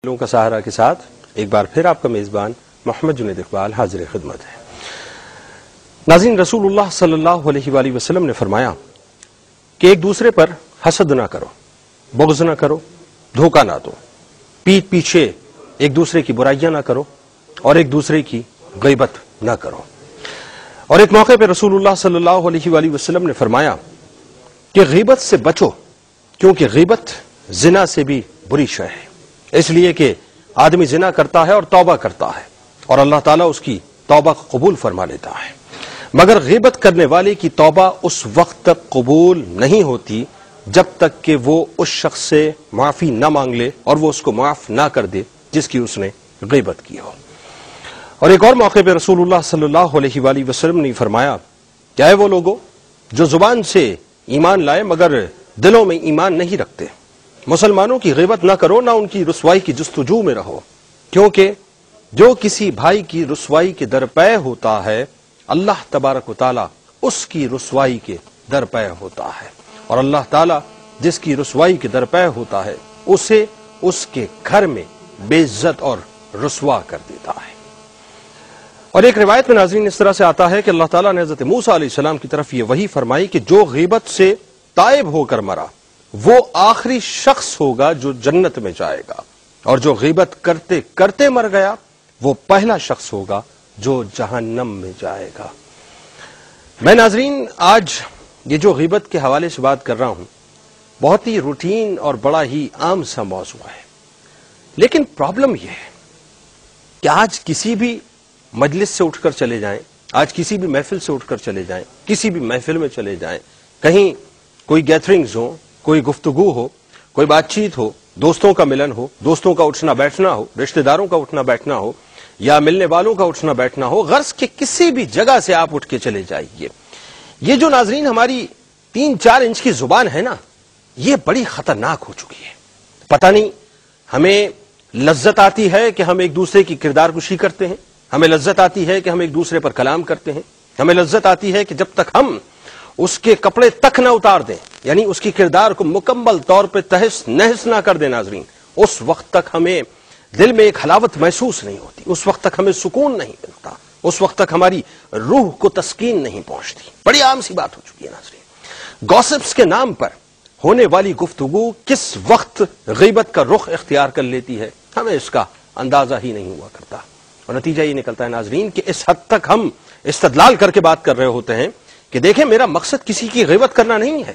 لوگوں کا سہارا کے ساتھ ایک بار پھر آپ کا میزبان محمد جنید اقبال حاضر خدمت ہے۔ ناظرین، رسول اللہ صلی اللہ علیہ وآلہ وسلم نے فرمایا کہ ایک دوسرے پر حسد نہ کرو، بغض نہ کرو، دھوکہ نہ دو، پیٹھ پیچھے ایک دوسرے کی برائیاں نہ کرو اور ایک دوسرے کی غیبت نہ کرو۔ اور ایک موقع پہ رسول اللہ صلی اللہ علیہ وآلہ وسلم نے فرمایا کہ غیبت سے بچو، کیونکہ غیبت زنا سے بھی بری شے ہے، اس لیے کہ آدمی زنا کرتا ہے اور توبہ کرتا ہے اور اللہ تعالیٰ اس کی توبہ کو قبول فرما لیتا ہے، مگر غیبت کرنے والے کی توبہ اس وقت تک قبول نہیں ہوتی جب تک کہ وہ اس شخص سے معافی نہ مانگ لے اور وہ اس کو معاف نہ کر دے جس کی اس نے غیبت کی ہو۔ اور ایک اور موقع پہ رسول اللہ صلی اللہ علیہ وآلہ وسلم نے فرمایا کہ اے وہ لوگوں جو زبان سے ایمان لائے مگر دلوں میں ایمان نہیں رکھتے، مسلمانوں کی غیبت نہ کرو، نہ ان کی رسوائی کی جستجو میں رہو، کیونکہ جو کسی بھائی کی رسوائی کے درپے ہوتا ہے اللہ تبارک و تعالیٰ اس کی رسوائی کے درپے ہوتا ہے، اور اللہ تعالیٰ جس کی رسوائی کے درپے ہوتا ہے اسے اس کے گھر میں بے عزت اور رسوا کر دیتا ہے۔ اور ایک روایت میں ناظرین اس طرح سے آتا ہے کہ اللہ تعالیٰ نے حضرت موسیٰ علیہ السلام کی طرف یہ وحی فرمائی کہ جو غیبت سے تائب ہو کر مرا وہ آخری شخص ہوگا جو جنت میں جائے گا، اور جو غیبت کرتے کرتے مر گیا وہ پہلا شخص ہوگا جو جہنم میں جائے گا۔ میں ناظرین آج یہ جو غیبت کے حوالے سے بات کر رہا ہوں بہت ہی روٹین اور بڑا ہی عام سا موضوع ہے، لیکن پرابلم یہ ہے کہ آج کسی بھی مجلس سے اٹھ کر چلے جائیں، آج کسی بھی محفل سے اٹھ کر چلے جائیں، کسی بھی محفل میں چلے جائیں، کہیں کوئی گیتھرنگز ہو، کوئی گفتگو ہو، کوئی بات چیت ہو، دوستوں کا ملن ہو، دوستوں کا اٹھنا بیٹھنا ہو، رشتہ داروں کا اٹھنا بیٹھنا ہو یا ملنے والوں کا اٹھنا بیٹھنا ہو، غرض کے کسی بھی جگہ سے آپ اٹھ کے چلے جائیے، یہ جو ناظرین ہماری 3-4 انچ کی زبان ہے نا یہ بڑی خطرناک ہو چکی ہے۔ پتہ نہیں ہمیں لذت آتی ہے کہ ہم ایک دوسرے کی کردار کشی کرتے ہیں، ہمیں لذت آتی ہے کہ ہم ایک دوسرے پر کلام کرتے ہیں، ہمیں لذت آتی ہے کہ جب تک ہم اس کے کپڑے تک نہ اتار دیں، یعنی اس کی کردار کو مکمل طور پہ تہس نہس نہ کر دیں ناظرین، اس وقت تک ہمیں دل میں ایک حلاوت محسوس نہیں ہوتی، اس وقت تک ہمیں سکون نہیں ملتا، اس وقت تک ہماری روح کو تسکین نہیں پہنچتی۔ بڑی عام سی بات ہو چکی ہے ناظرین، گوسپس کے نام پر ہونے والی گفتگو کس وقت غیبت کا رخ اختیار کر لیتی ہے ہمیں اس کا اندازہ ہی نہیں ہوا کرتا، اور نتیجہ یہ نکلتا ہے ناظرین کہ اس حد تک ہم استدلال کر کے بات کر رہے ہوتے ہیں کہ دیکھیں میرا مقصد کسی کی غیبت کرنا نہیں ہے،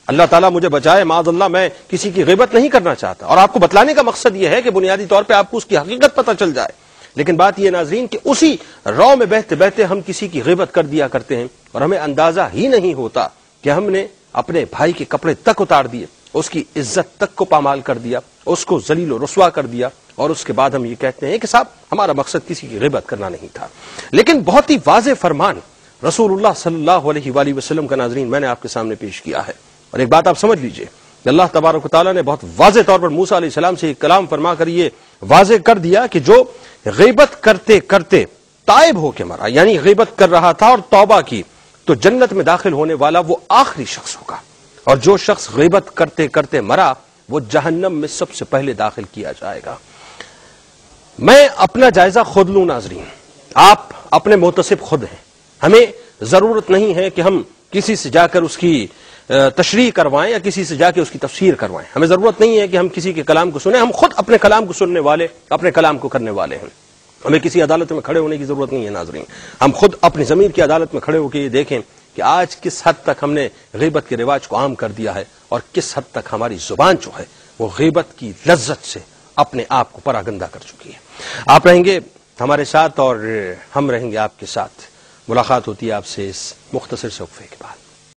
اللہ تعالیٰ مجھے بچائے معاذ اللہ، میں کسی کی غیبت نہیں کرنا چاہتا، اور آپ کو بتلانے کا مقصد یہ ہے کہ بنیادی طور پہ آپ کو اس کی حقیقت پتہ چل جائے، لیکن بات یہ ناظرین کہ اسی رو میں بہتے بہتے ہم کسی کی غیبت کر دیا کرتے ہیں اور ہمیں اندازہ ہی نہیں ہوتا کہ ہم نے اپنے بھائی کے کپڑے تک اتار دیے، اس کی عزت تک کو پامال کر دیا، اس کو ذلیل و رسوا کر دیا، اور اس کے بعد ہم یہ کہتے ہیں کہ صاحب ہمارا مقصد کسی کی غیبت کرنا نہیں تھا۔ لیکن بہت ہی واضح فرمان رسول اللہ صلی اللہ علیہ وآلہ وسلم کا ناظرین میں نے آپ کے سامنے پیش کیا ہے، اور ایک بات آپ سمجھ لیجئے کہ اللہ تبارک و تعالیٰ نے بہت واضح طور پر موسیٰ علیہ السلام سے ایک کلام فرما کر یہ واضح کر دیا کہ جو غیبت کرتے کرتے تائب ہو کے مرا، یعنی غیبت کر رہا تھا اور توبہ کی، تو جنت میں داخل ہونے والا وہ آخری شخص ہوگا، اور جو شخص غیبت کرتے کرتے مرا وہ جہنم میں سب سے پہلے داخل کیا جائے گا۔ میں اپنا جائزہ خود لوں ناظرین، آپ اپنے محتسب خود ہیں، ہمیں ضرورت نہیں ہے کہ ہم کسی سے جا کر اس کی تشریح کروائیں یا کسی سے جا کے اس کی تفسیر کروائیں، ہمیں ضرورت نہیں ہے کہ ہم کسی کے کلام کو سنیں، ہم خود اپنے کلام کو سننے والے، اپنے کلام کو کرنے والے ہیں، ہمیں کسی عدالت میں کھڑے ہونے کی ضرورت نہیں ہے ناظرین، ہم خود اپنی ضمیر کی عدالت میں کھڑے ہو کے یہ دیکھیں کہ آج کس حد تک ہم نے غیبت کے رواج کو عام کر دیا ہے اور کس حد تک ہماری زبان جو ہے وہ غیبت کی لذت سے اپنے آپ کو پراگندہ کر چکی ہے۔ آپ رہیں گے ہمارے ساتھ اور ہم رہیں گے آپ کے ساتھ، ملاقات ہوتی ہے آپ سے اس مختصر سے وقفے کے بعد۔